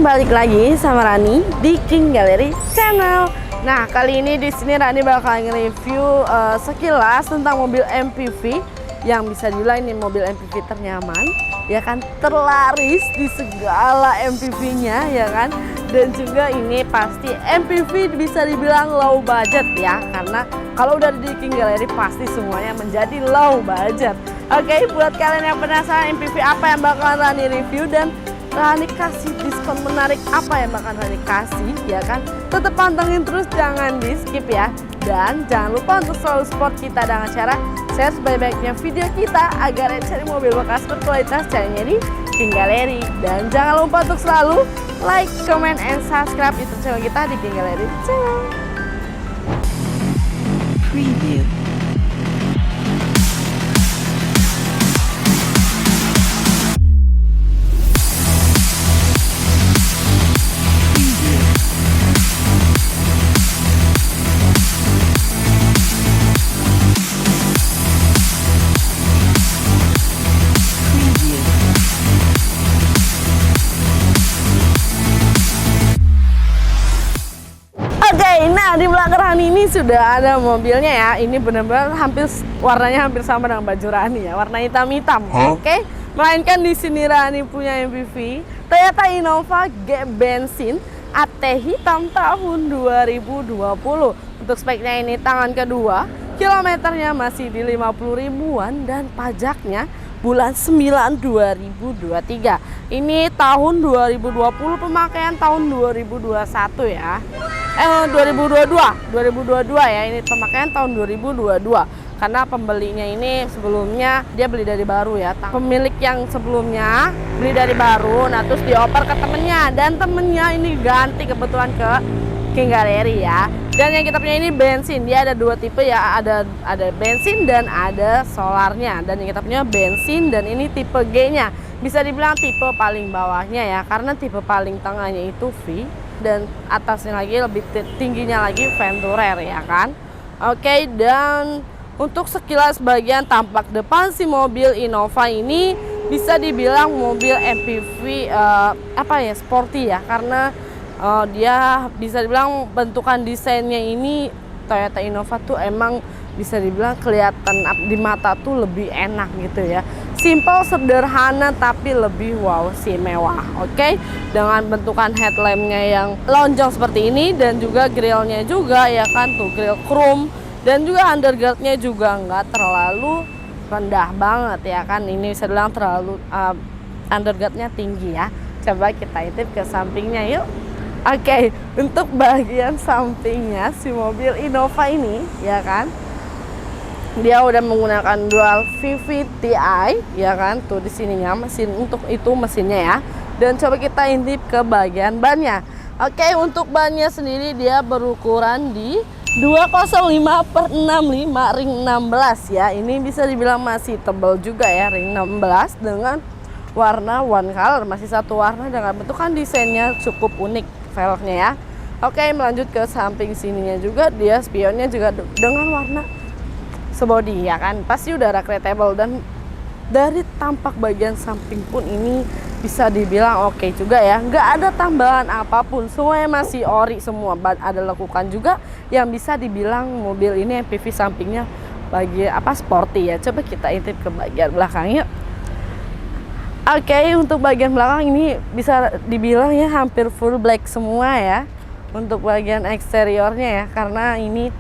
balik lagi sama Rani di King Gallery Channel. Nah, kali ini di sini Rani bakal nge-review sekilas tentang mobil MPV yang bisa dibilang ini mobil MPV ternyaman, ya kan, terlaris di segala MPV-nya, ya kan. Dan juga ini pasti MPV bisa dibilang low budget ya, karena kalau udah di King Gallery pasti semuanya menjadi low budget. Oke, buat kalian yang penasaran MPV apa yang bakal Rani review dan Rani kasih diskon menarik apa yang bakal Rani kasih, ya kan, tetap pantengin terus, jangan di skip ya. Dan jangan lupa untuk selalu support kita dengan cara share sebaik-baiknya video kita agar cari mobil bekas berkualitas caranya di King Gallery. Dan jangan lupa untuk selalu like, comment, and subscribe YouTube channel kita di King Gallery Channel. Preview. Nah, di belakang Rani ini sudah ada mobilnya ya. Ini benar-benar warnanya hampir sama dengan baju Rani ya, warna hitam-hitam. Oke. Melainkan di sini Rani punya MPV Toyota Innova G bensin AT hitam tahun 2020. Untuk speknya ini tangan kedua, kilometernya masih di 50 ribuan dan pajaknya bulan 9 2023. Ini tahun 2020, pemakaian tahun 2021 ya. 2022 ya, ini pemakaian tahun 2022. Karena pembelinya ini sebelumnya dia beli dari baru ya. Pemilik yang sebelumnya beli dari baru, nah terus dioper ke temennya, dan temennya ini ganti kebetulan ke King Gallery ya. Dan yang kita punya ini bensin, dia ada dua tipe ya, ada bensin dan ada solarnya. Dan yang kita punya bensin dan ini tipe G-nya. Bisa dibilang tipe paling bawahnya ya, karena tipe paling tengahnya itu V dan atasnya lagi lebih tingginya lagi Venturer ya kan. Oke, dan untuk sekilas bagian tampak depan si mobil Innova ini bisa dibilang mobil MPV sporty ya, karena dia bisa dibilang bentukan desainnya ini Toyota Innova tuh emang bisa dibilang kelihatan di mata tuh lebih enak gitu ya. Simple, sederhana, tapi lebih wow sih, mewah. Oke, dengan bentukan headlampnya yang lonjong seperti ini, dan juga grillnya juga ya kan, tuh grill chrome, dan juga underguardnya juga nggak terlalu rendah banget ya kan. Ini bisa bilang terlalu underguardnya tinggi ya. Coba kita intip ke sampingnya yuk. Oke, untuk bagian sampingnya si mobil Innova ini ya kan, dia udah menggunakan dual VVT-i ya kan, tuh di sininya mesin, untuk itu mesinnya ya. Dan coba kita intip ke bagian bannya. Oke, untuk bannya sendiri dia berukuran di 205/65 ring 16 ya. Ini bisa dibilang masih tebal juga ya, ring 16 dengan warna one color, masih satu warna dengan bentukan desainnya cukup unik velgnya ya. Oke, melanjut ke samping sininya juga, dia spionnya juga dengan warna sebody ya kan, pasti udara creatable. Dan dari tampak bagian samping pun ini bisa dibilang oke juga ya, nggak ada tambahan apapun, semuanya masih ori semua. Ada lekukan juga yang bisa dibilang mobil ini MPV sampingnya sporty ya. Coba kita intip ke bagian belakangnya. Oke, untuk bagian belakang ini bisa dibilang ya hampir full black semua ya untuk bagian eksteriornya ya, karena ini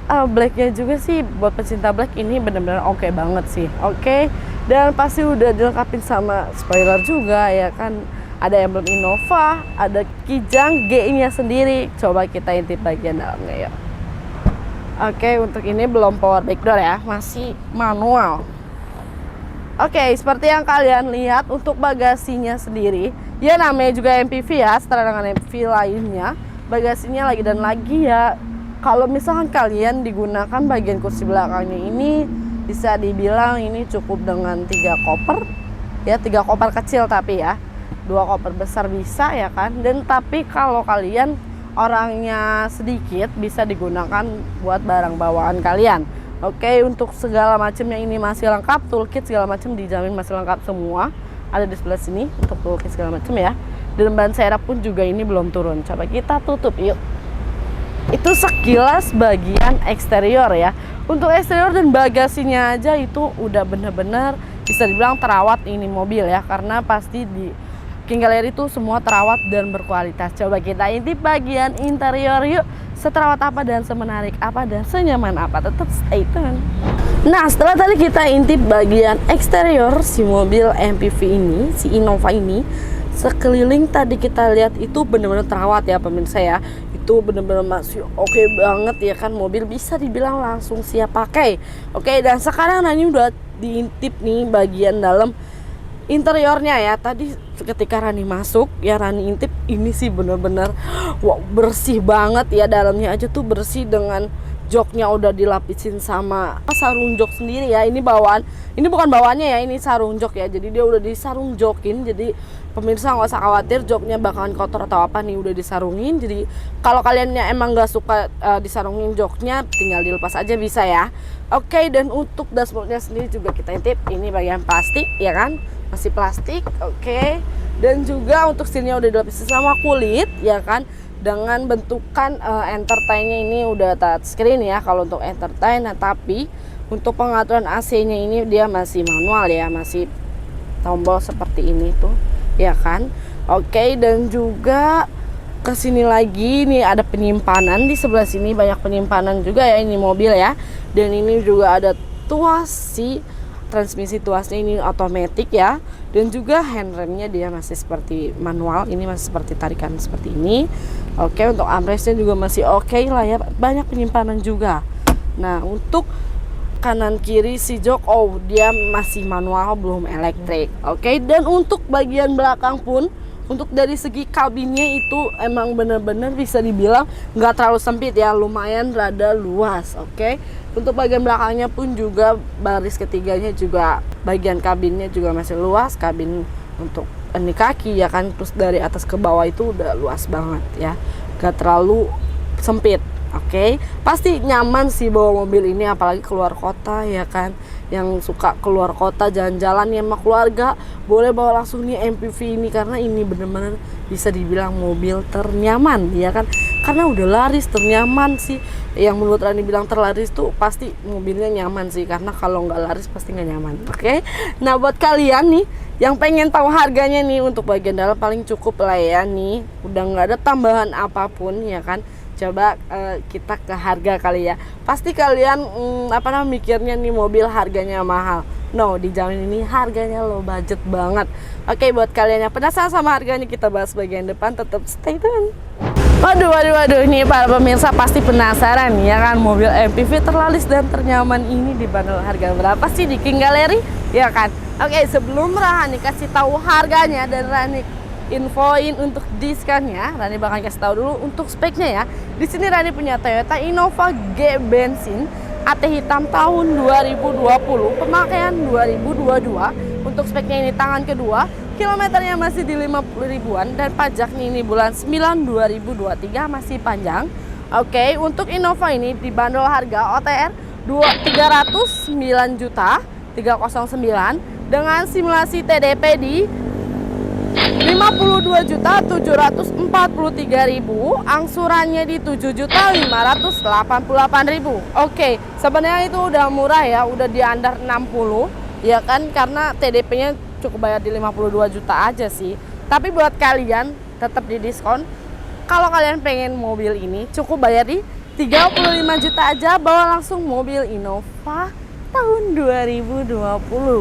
blacknya juga sih buat pecinta black ini benar-benar oke banget sih. Oke, dan pasti udah dilengkapin sama spoiler juga ya kan, ada emblem Innova, ada kijang G-nya sendiri. Coba kita intip bagian dalamnya ya. Oke, untuk ini belum power backdoor ya, masih manual. Oke, seperti yang kalian lihat untuk bagasinya sendiri, ya namanya juga MPV ya, setara dengan MPV lainnya, bagasinya lagi dan lagi ya. Kalau misalkan kalian digunakan bagian kursi belakangnya ini, bisa dibilang ini cukup dengan 3 koper ya, 3 koper kecil tapi ya, 2 koper besar bisa ya kan. Dan tapi kalau kalian orangnya sedikit, bisa digunakan buat barang bawaan kalian. Oke, untuk segala macamnya ini masih lengkap, toolkit segala macam dijamin masih lengkap semua. ada di sebelah sini untuk pelukis segala macam ya. Dan ban serep pun juga ini belum turun. Coba kita tutup yuk. Itu sekilas bagian eksterior ya. Untuk eksterior dan bagasinya aja itu udah bener-bener bisa dibilang terawat ini mobil ya, karena pasti di King Gallery itu semua terawat dan berkualitas. Coba kita intip bagian interior yuk. Seterawat apa dan semenarik apa dan senyaman apa, tetap stay tune. Nah, setelah tadi kita intip bagian eksterior si mobil MPV ini, si Innova ini, sekeliling tadi kita lihat itu benar-benar terawat ya pemirsa ya. Itu benar-benar masih oke banget ya kan, mobil bisa dibilang langsung siap pakai. Oke, dan sekarang Rani udah diintip nih bagian dalam interiornya ya. Tadi ketika Rani masuk ya, Rani intip ini sih bener-bener wow, bersih banget ya. Dalamnya aja tuh bersih, dengan joknya udah dilapisin sama sarung jok sendiri ya. Ini bawaan, ini bukan bawaannya ya, ini sarung jok ya. Jadi dia udah disarung jokin, jadi pemirsa nggak usah khawatir joknya bakalan kotor atau apa nih, udah disarungin. Jadi kalau kaliannya emang nggak suka disarungin joknya, tinggal dilepas aja bisa ya. Oke, dan untuk dashboardnya sendiri juga kita intip, ini bagian plastik ya kan, masih plastik. Oke, dan juga untuk setirnya udah dilapisi sama kulit ya kan, dengan bentukan entertainnya ini udah touchscreen ya kalau untuk entertain. Nah, tapi untuk pengaturan AC-nya ini dia masih manual ya, masih tombol seperti ini tuh ya kan. Oke, dan juga ke sini lagi nih ada penyimpanan di sebelah sini, banyak penyimpanan juga ya ini mobil ya. Dan ini juga ada tuas, transmisi tuasnya ini otomatis ya. Dan juga handremnya dia masih seperti manual, ini masih seperti tarikan seperti ini. Oke, untuk armrestnya juga masih oke lah ya, banyak penyimpanan juga. Nah, untuk kanan kiri si jok, oh dia masih manual belum elektrik. Oke, dan untuk bagian belakang pun, untuk dari segi kabinnya itu emang bener-bener bisa dibilang nggak terlalu sempit ya, lumayan rada luas. Oke, untuk bagian belakangnya pun juga baris ketiganya juga bagian kabinnya juga masih luas. Kabin untuk ini kaki ya kan, terus dari atas ke bawah itu udah luas banget ya, nggak terlalu sempit. Oke, pasti nyaman sih bawa mobil ini, apalagi keluar kota ya kan. Yang suka keluar kota jalan-jalan ya sama keluarga, boleh bawa langsung nih MPV ini, karena ini bener-bener bisa dibilang mobil ternyaman ya kan. Karena udah laris, ternyaman sih. Yang menurut Rani bilang terlaris tuh pasti mobilnya nyaman sih, karena kalau nggak laris pasti nggak nyaman. Oke, nah buat kalian nih yang pengen tahu harganya nih, untuk bagian dalam paling cukup lah ya nih, udah nggak ada tambahan apapun ya kan. Coba kita ke harga kali ya. Pasti kalian mikirnya nih mobil harganya mahal. No, dijamin ini harganya low budget banget. Oke, buat kalian yang penasaran sama harganya, kita bahas bagian depan, tetap stay tune. Waduh, nih para pemirsa pasti penasaran ya kan, mobil MPV terlaris dan ternyaman ini dibanderol harga berapa sih di King Gallery ya kan. Oke, sebelum Rani kasih tahu harganya dan Rani infoin untuk diskonnya, Rani bakal kasih tahu dulu untuk speknya ya. Di sini Rani punya Toyota Innova G bensin AT hitam tahun 2020, pemakaian 2022. Untuk speknya ini tangan kedua, kilometernya masih di 50 ribuan, dan pajaknya ini bulan 9 2023 masih panjang. Oke, untuk Innova ini dibanderol harga OTR 309 juta 309 dengan simulasi TDP di 52.743.000, angsurannya di 7.588.000. Oke, sebenarnya itu udah murah ya, udah di under 60 ya kan, karena TDP-nya cukup bayar di 52 juta aja sih. Tapi buat kalian tetap di diskon. Kalau kalian pengen mobil ini cukup bayar di 35 juta aja, bawa langsung mobil Innova tahun 2020.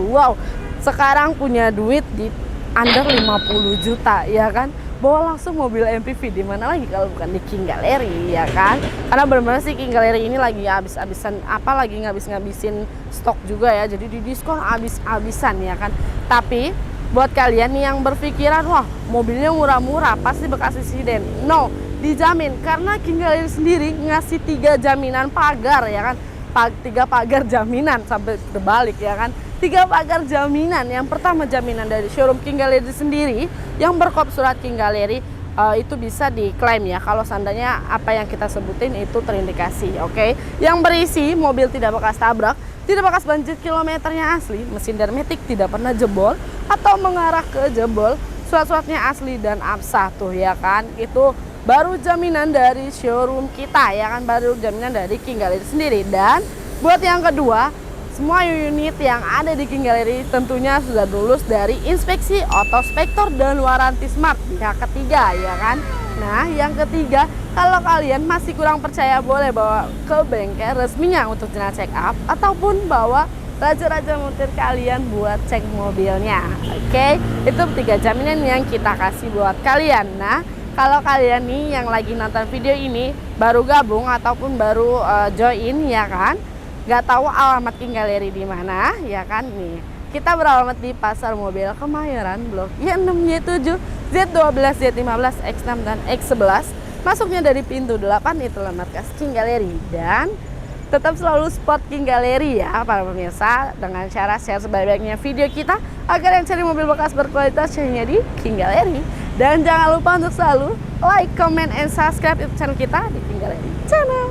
Wow, sekarang punya duit di under 50 juta ya kan, bawa langsung mobil MPV. Di mana lagi kalau bukan di King Gallery ya kan. Karena benar-benar sih King Gallery ini lagi habis-habisan, lagi ngabis-ngabisin stok juga ya, jadi di diskon habis-habisan ya kan. Tapi buat kalian nih yang berpikiran wah mobilnya murah-murah pasti bekas insiden, no, dijamin, karena King Gallery sendiri ngasih 3 jaminan pagar ya kan, 3 pagar jaminan sampai terbalik ya kan. 3 pagar jaminan. Yang pertama jaminan dari showroom King Gallery sendiri yang berkop surat King Gallery, itu bisa diklaim ya kalau seandainya apa yang kita sebutin itu terindikasi. Oke, yang berisi mobil tidak bekas tabrak, tidak bekas banjir kilometernya asli, mesin Dermatic tidak pernah jebol atau mengarah ke jebol, surat-suratnya asli dan absah tuh ya kan. Itu baru jaminan dari showroom kita ya kan, baru jaminan dari King Gallery sendiri. Dan buat yang kedua, semua unit yang ada di King Gallery tentunya sudah lulus dari inspeksi otospektor dan waranti smart pihak ketiga ya kan. Nah yang ketiga, kalau kalian masih kurang percaya boleh bawa ke bengkel resminya untuk general check up ataupun bawa raja-raja montir kalian buat cek mobilnya. Oke, itu 3 jaminan yang kita kasih buat kalian. Nah kalau kalian nih yang lagi nonton video ini baru gabung ataupun baru join ya kan, nggak tahu alamat King Gallery di mana ya kan, nih kita beralamat di Pasar Mobil Kemayoran Blok Y6 Y7 Z12 Z15 X6 dan X11, masuknya dari pintu 8, itulah markas King Gallery. Dan tetap selalu support King Gallery ya para pemirsa, dengan cara share sebaik-baiknya video kita agar yang cari mobil bekas berkualitas hanya di King Gallery. Dan jangan lupa untuk selalu like, comment, and subscribe YouTube channel kita di King Gallery channel.